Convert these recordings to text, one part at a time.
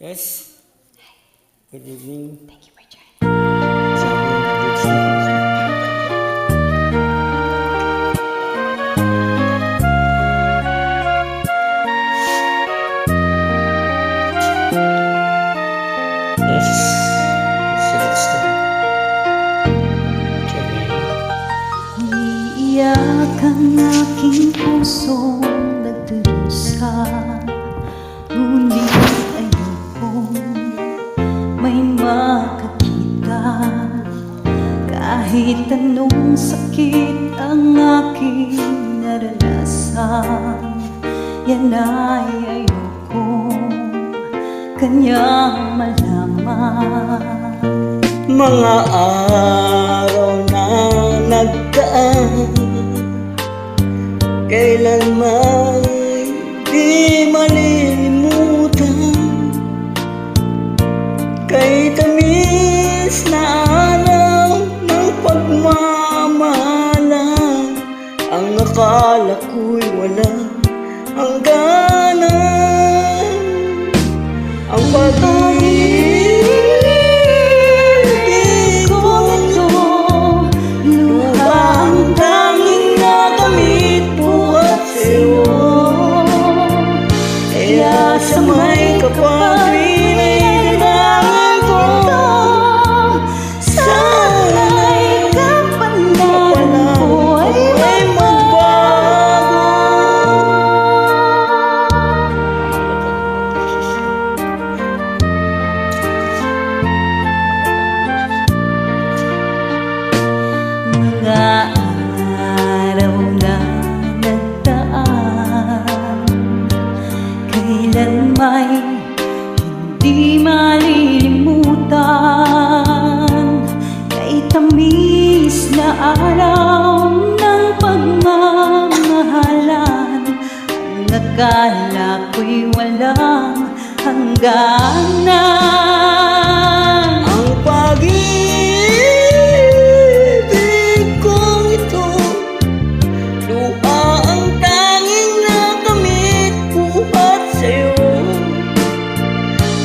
Yes. Good evening. Thank you for joining. Yes. So let's start. Umiiyak ang aking pusong nagdurusa, ngunit ayokong may makakita. Kahit anong sakit ang aking naranasan, yan ay ayokong kanyang malaman. Mga araw na nagdaan, kailanman di malilimutan. Kay tamis na araw ng pagmamahalan, ang akala ko'y walang hangganan. Ang pag-ibig kong ito, luha ang tanging nakamit buhat sa'yo. Kaya sa may kapag-ibig ko, Sana'y kapalaran ko ay mga araw na nagdaan, kailan may hindi malilimutan. Kay tamis na araw ng pagmamahalan, ang akala ko'y walang hangganan. ang pag-ibig kong ito, luha ang tanging nakamit buhat sa'yo.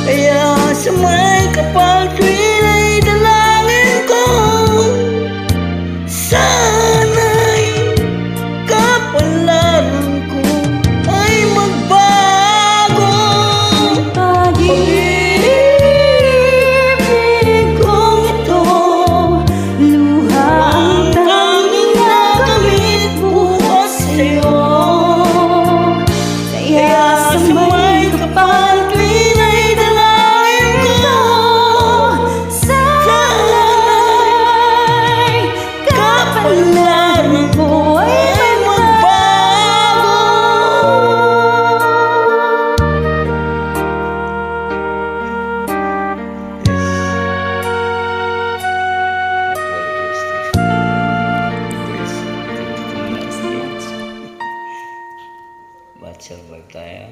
Kaya sa may kapal tuwing ay dalangin ko, sana'y kapalaran ko ay magbago. Pag-ibig kong ito, luha ang tanging nakamit buhat sa'yo. Kaya sa may kapal tuwing ay dalangin ko, sana'y kapalaran ko ay magbago. Ba't survive tayo?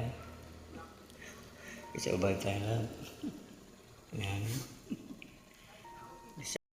Survive tayo lang. Yan.